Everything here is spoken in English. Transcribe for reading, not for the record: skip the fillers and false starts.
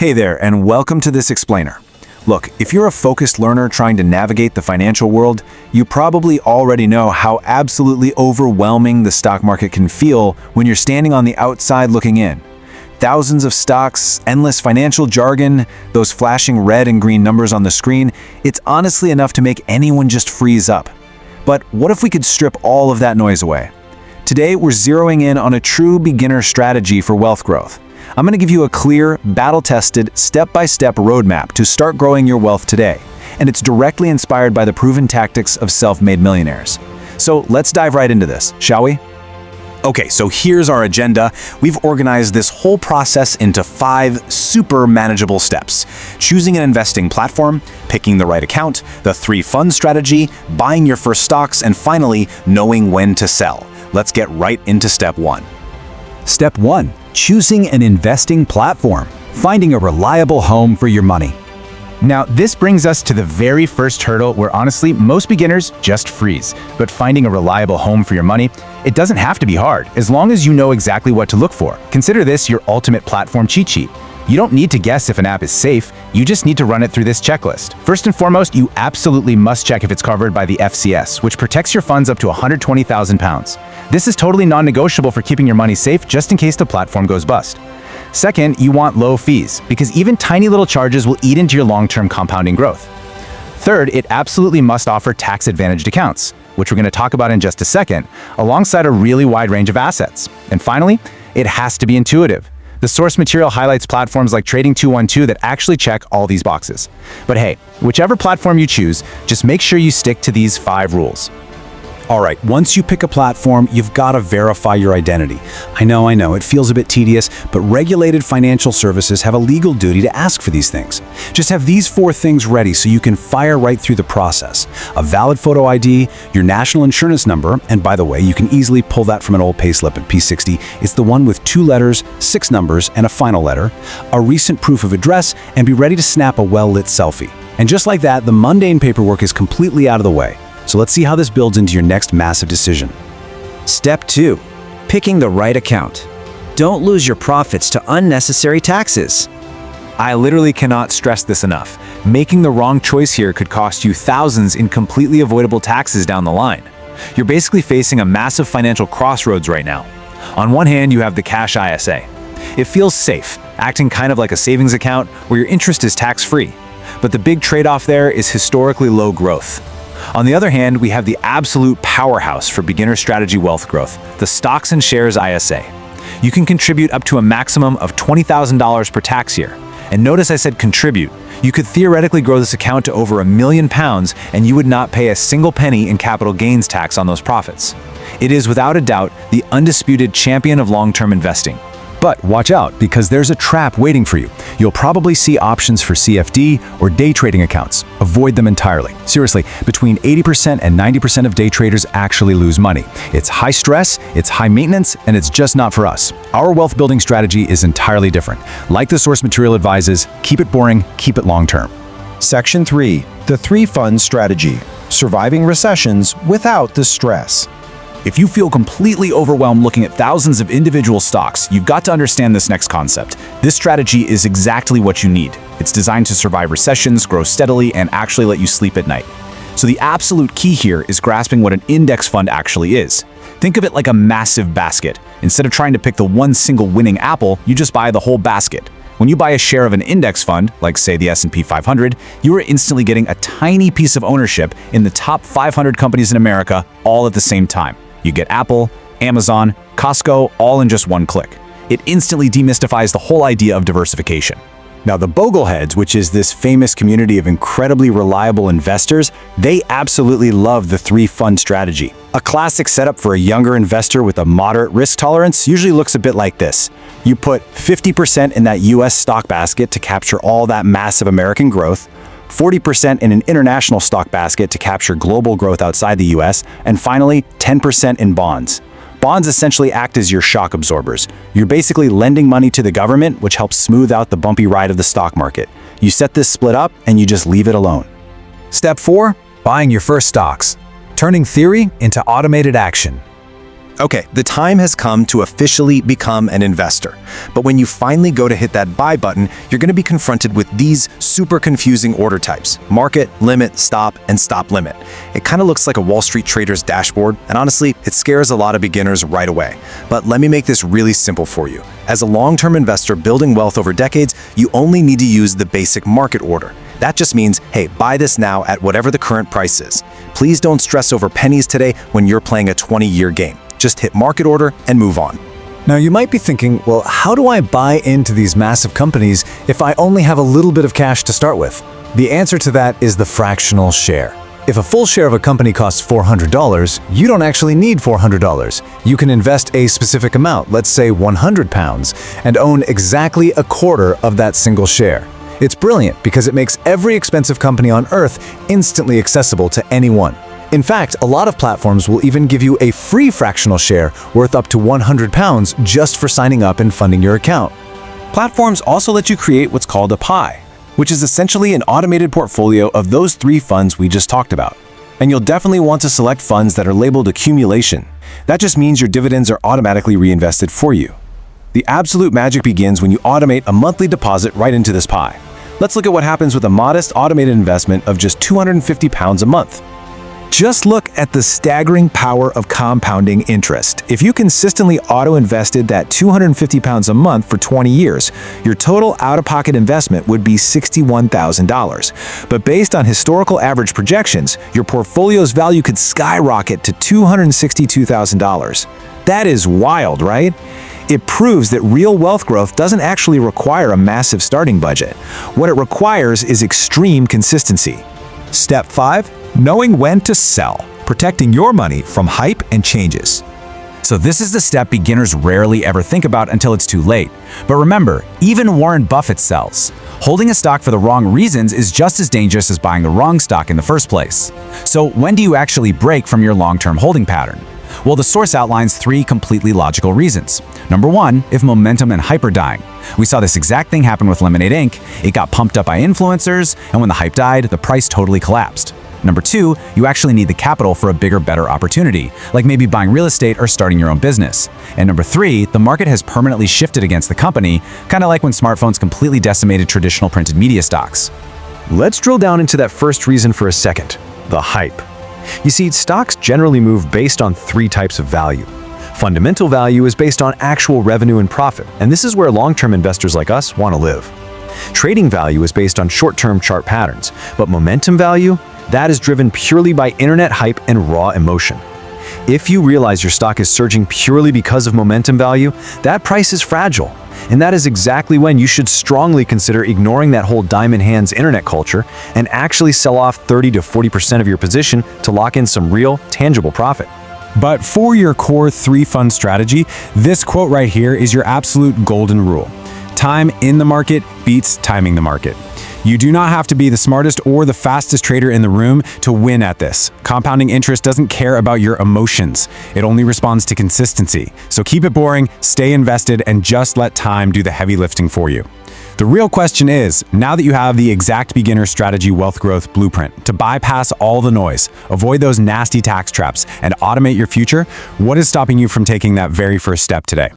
Hey there, and welcome to this explainer. Look, if you're a focused learner trying to navigate the financial world, you probably already know how absolutely overwhelming the stock market can feel when you're standing on the outside looking in. Thousands of stocks, endless financial jargon, those flashing red and green numbers on the screen, it's honestly enough to make anyone just freeze up. But what if we could strip all of that noise away? Today, we're zeroing in on a true beginner strategy for wealth growth. I'm going to give you a clear, battle-tested, step-by-step roadmap to start growing your wealth today, and it's directly inspired by the proven tactics of self-made millionaires. So let's dive right into this, shall we? Okay, so here's our agenda. We've organized this whole process into 5 super manageable steps: choosing an investing platform, picking the right account, the 3-fund strategy, buying your first stocks, and finally, knowing when to sell. Let's get right into step 1. Step 1. Choosing an investing platform. Finding a reliable home for your money. Now, this brings us to the very first hurdle where honestly, most beginners just freeze. But finding a reliable home for your money, it doesn't have to be hard, as long as you know exactly what to look for. Consider this your ultimate platform cheat sheet. You don't need to guess if an app is safe, you just need to run it through this checklist. First and foremost, you absolutely must check if it's covered by the FCS, which protects your funds up to £120,000. This is totally non-negotiable for keeping your money safe just in case the platform goes bust. Second, you want low fees, because even tiny little charges will eat into your long-term compounding growth. Third, it absolutely must offer tax-advantaged accounts, which we're going to talk about in just a second, alongside a really wide range of assets. And finally, it has to be intuitive. The source material highlights platforms like Trading 212 that actually check all these boxes. But hey, whichever platform you choose, just make sure you stick to these 5 rules. All right, once you pick a platform, you've got to verify your identity. I know, it feels a bit tedious, but regulated financial services have a legal duty to ask for these things. Just have these 4 things ready so you can fire right through the process. A valid photo ID, your national insurance number, and by the way, you can easily pull that from an old payslip at P60. It's the one with 2 letters, 6 numbers, and a final letter, a recent proof of address, and be ready to snap a well-lit selfie. And just like that, the mundane paperwork is completely out of the way. So let's see how this builds into your next massive decision. Step 2. Picking the right account. Don't lose your profits to unnecessary taxes. I literally cannot stress this enough. Making the wrong choice here could cost you thousands in completely avoidable taxes down the line. You're basically facing a massive financial crossroads right now. On one hand, you have the cash ISA. It feels safe, acting kind of like a savings account where your interest is tax-free. But the big trade-off there is historically low growth. On the other hand, we have the absolute powerhouse for beginner strategy wealth growth, the Stocks and Shares ISA. You can contribute up to a maximum of $20,000 per tax year. And notice I said contribute. You could theoretically grow this account to over £1 million and you would not pay a single penny in capital gains tax on those profits. It is without a doubt the undisputed champion of long-term investing. But watch out, because there's a trap waiting for you. You'll probably see options for CFD or day trading accounts. Avoid them entirely. Seriously, between 80% and 90% of day traders actually lose money. It's high stress, it's high maintenance, and it's just not for us. Our wealth building strategy is entirely different. Like the source material advises, keep it boring, keep it long-term. Section 3. The 3-fund strategy. Surviving recessions without the stress. If you feel completely overwhelmed looking at thousands of individual stocks, you've got to understand this next concept. This strategy is exactly what you need. It's designed to survive recessions, grow steadily, and actually let you sleep at night. So the absolute key here is grasping what an index fund actually is. Think of it like a massive basket. Instead of trying to pick the one single winning apple, you just buy the whole basket. When you buy a share of an index fund, like say the S&P 500, you are instantly getting a tiny piece of ownership in the top 500 companies in America all at the same time. You get Apple, Amazon, Costco, all in just one click. It instantly demystifies the whole idea of diversification. Now, the Bogleheads, which is this famous community of incredibly reliable investors, they absolutely love the 3-fund strategy. A classic setup for a younger investor with a moderate risk tolerance usually looks a bit like this. You put 50% in that US stock basket to capture all that massive American growth, 40% in an international stock basket to capture global growth outside the US, and finally, 10% in bonds. Bonds essentially act as your shock absorbers. You're basically lending money to the government, which helps smooth out the bumpy ride of the stock market. You set this split up, and you just leave it alone. Step 4. Buying your first stocks. Turning theory into automated action. Okay, the time has come to officially become an investor. But when you finally go to hit that buy button, you're going to be confronted with these super confusing order types: market, limit, stop, and stop limit. It kind of looks like a Wall Street trader's dashboard, and honestly, it scares a lot of beginners right away. But let me make this really simple for you. As a long-term investor building wealth over decades, you only need to use the basic market order. That just means, hey, buy this now at whatever the current price is. Please don't stress over pennies today when you're playing a 20-year game. Just hit market order and move on. Now you might be thinking, well, how do I buy into these massive companies if I only have a little bit of cash to start with? The answer to that is the fractional share. If a full share of a company costs $400, you don't actually need $400. You can invest a specific amount, let's say £100, and own exactly a quarter of that single share. It's brilliant because it makes every expensive company on earth instantly accessible to anyone. In fact, a lot of platforms will even give you a free fractional share worth up to £100 just for signing up and funding your account. Platforms also let you create what's called a pie, which is essentially an automated portfolio of those 3 funds we just talked about. And you'll definitely want to select funds that are labeled accumulation. That just means your dividends are automatically reinvested for you. The absolute magic begins when you automate a monthly deposit right into this pie. Let's look at what happens with a modest automated investment of just £250 a month. Just look at the staggering power of compounding interest. If you consistently auto-invested that £250 a month for 20 years, your total out-of-pocket investment would be $61,000. But based on historical average projections, your portfolio's value could skyrocket to $262,000. That is wild, right? It proves that real wealth growth doesn't actually require a massive starting budget. What it requires is extreme consistency. Step 5. Knowing when to sell, protecting your money from hype and changes. So this is the step beginners rarely ever think about until it's too late. But remember, even Warren Buffett sells. Holding a stock for the wrong reasons is just as dangerous as buying the wrong stock in the first place. So when do you actually break from your long-term holding pattern? Well, the source outlines 3 completely logical reasons. Number 1, if momentum and hype are dying. We saw this exact thing happen with Lemonade Inc. It got pumped up by influencers, and when the hype died, the price totally collapsed. Number 2, you actually need the capital for a bigger, better opportunity, like maybe buying real estate or starting your own business. And number 3, the market has permanently shifted against the company, kind of like when smartphones completely decimated traditional printed media stocks. Let's drill down into that first reason for a second: the hype. You see, stocks generally move based on 3 types of value. Fundamental value is based on actual revenue and profit, and this is where long-term investors like us want to live. Trading value is based on short-term chart patterns, but momentum value, that is driven purely by internet hype and raw emotion. If you realize your stock is surging purely because of momentum value, that price is fragile. And that is exactly when you should strongly consider ignoring that whole diamond hands internet culture and actually sell off 30 to 40% of your position to lock in some real, tangible profit. But for your core 3-fund strategy, this quote right here is your absolute golden rule. Time in the market beats timing the market. You do not have to be the smartest or the fastest trader in the room to win at this. Compounding interest doesn't care about your emotions. It only responds to consistency. So keep it boring, stay invested, and just let time do the heavy lifting for you. The real question is, now that you have the exact beginner strategy wealth growth blueprint to bypass all the noise, avoid those nasty tax traps, and automate your future, what is stopping you from taking that very first step today?